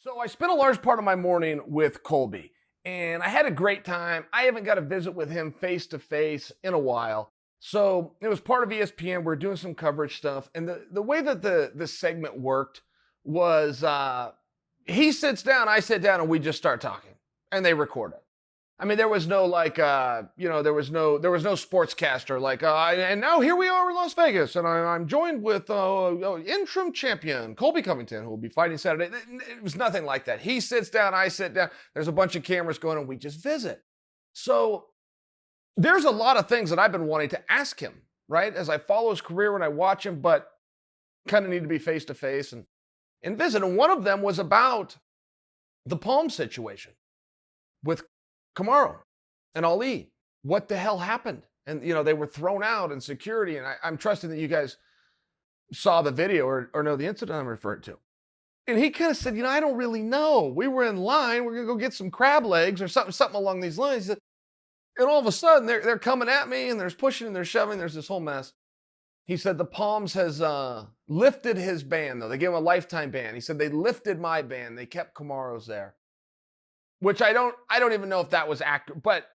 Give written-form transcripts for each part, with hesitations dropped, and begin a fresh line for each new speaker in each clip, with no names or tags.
So I spent a large part of my morning with Colby, and I had a great time. I haven't got to visit with him face to face in a while. So it was part of ESPN. We're doing some coverage stuff. And the way that the segment worked was he sits down, I sit down, and we just start talking. And they record it. I mean, there was no there was no sportscaster like, and now here we are in Las Vegas, and I'm joined with interim champion Colby Covington, who will be fighting Saturday. It was nothing like that. He sits down, I sit down. There's a bunch of cameras going, and we just visit. So there's a lot of things that I've been wanting to ask him, right? As I follow his career and I watch him, but kind of need to be face to face and visit. And one of them was about the Palm situation with Kamaru and Ali. What the hell happened? And, they were thrown out in security. And I'm trusting that you guys saw the video or know the incident I'm referring to. And he kind of said, I don't really know. We were in line. We're going to go get some crab legs or something along these lines. And all of a sudden, they're coming at me, and there's pushing and there's shoving. There's this whole mess. He said the Palms has lifted his ban, though. They gave him a lifetime ban. He said they lifted my ban. They kept Kamaru's there. Which I don't even know if that was accurate, but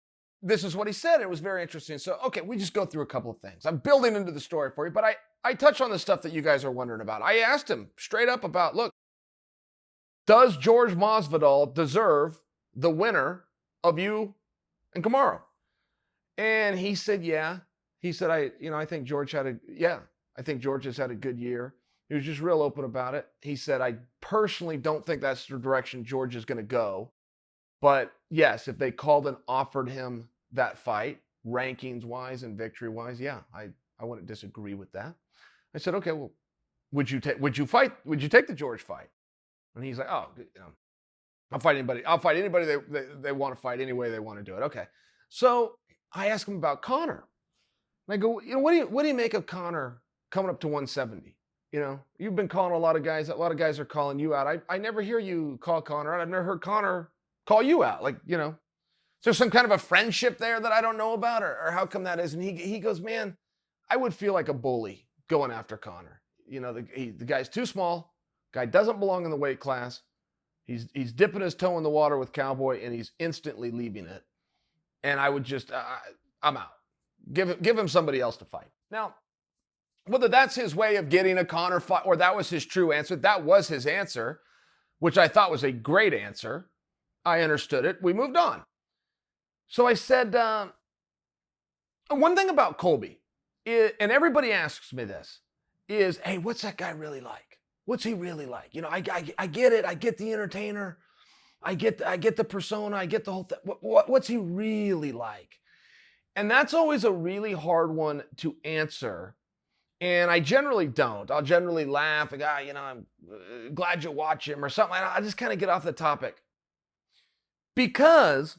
this is what he said. It was very interesting. So, okay, we just go through a couple of things. I'm building into the story for you, but I touch on the stuff that you guys are wondering about. I asked him straight up about, look, does Jorge Masvidal deserve the winner of you and Kamaru? And he said, yeah. He said, I think George I think George has had a good year. He was just real open about it. He said, I personally don't think that's the direction George is going to go. But yes, if they called and offered him that fight, rankings-wise and victory-wise, yeah, I wouldn't disagree with that. I said, okay, well, would you take the George fight? And he's like, oh, I'll fight anybody. I'll fight anybody they want to fight any way they want to do it. Okay. So I asked him about Conor. And I go, what do you make of Conor coming up to 170? You've been calling a lot of guys. A lot of guys are calling you out. I never hear you call Conor out. I've never heard Conor call you out. Is there some kind of a friendship there that I don't know about, or how come that is? And he goes, man, I would feel like a bully going after Conor. The guy's too small. Guy doesn't belong in the weight class. He's dipping his toe in the water with Cowboy, and he's instantly leaving it. And I would just, I'm out. Give him somebody else to fight. Now, whether that's his way of getting a Conor fight or that was his true answer, that was his answer, which I thought was a great answer. I understood it. We moved on. So I said, one thing about Colby, and everybody asks me this, is, hey, what's that guy really like? What's he really like? I get it. I get the entertainer. I get the persona. I get the whole thing. What's he really like? And that's always a really hard one to answer. And I generally don't. I'll generally laugh. Like, I'm glad you watch him or something. I just kind of get off the topic. Because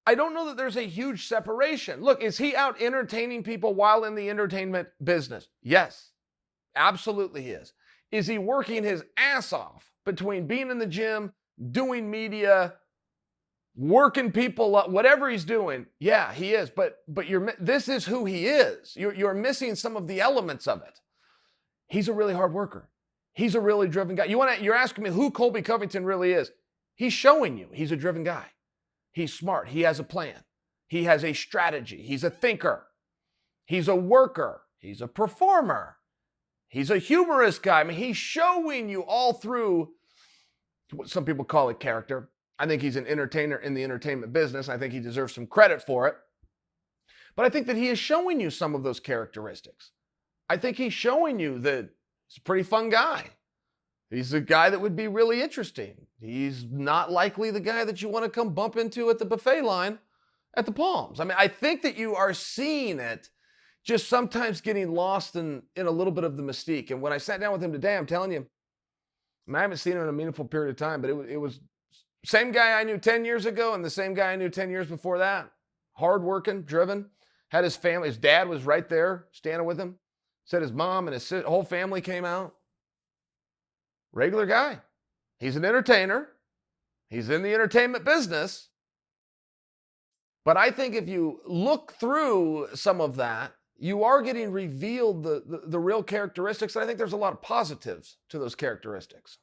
I don't know that there's a huge separation. Look, is he out entertaining people while in the entertainment business? Yes, absolutely he is. Is he working his ass off between being in the gym, doing media, working people up, whatever he's doing? Yeah, he is. But this is who he is. You're missing some of the elements of it. He's a really hard worker. He's a really driven guy. You're asking me who Colby Covington really is. He's showing you he's a driven guy. He's smart. He has a plan. He has a strategy. He's a thinker. He's a worker. He's a performer. He's a humorous guy. I mean, he's showing you all through what some people call it character. I think he's an entertainer in the entertainment business. I think he deserves some credit for it. But I think that he is showing you some of those characteristics. I think he's showing you that he's a pretty fun guy. He's a guy that would be really interesting. He's not likely the guy that you want to come bump into at the buffet line at the Palms. I mean, I think that you are seeing it, just sometimes getting lost in a little bit of the mystique. And when I sat down with him today, I'm telling you, I haven't seen him in a meaningful period of time, but it was same guy I knew 10 years ago and the same guy I knew 10 years before that. Hardworking, driven, had his family. His dad was right there standing with him. Said his mom and his whole family came out. Regular guy. He's an entertainer. He's in the entertainment business. But I think if you look through some of that, you are getting revealed the real characteristics. And I think there's a lot of positives to those characteristics.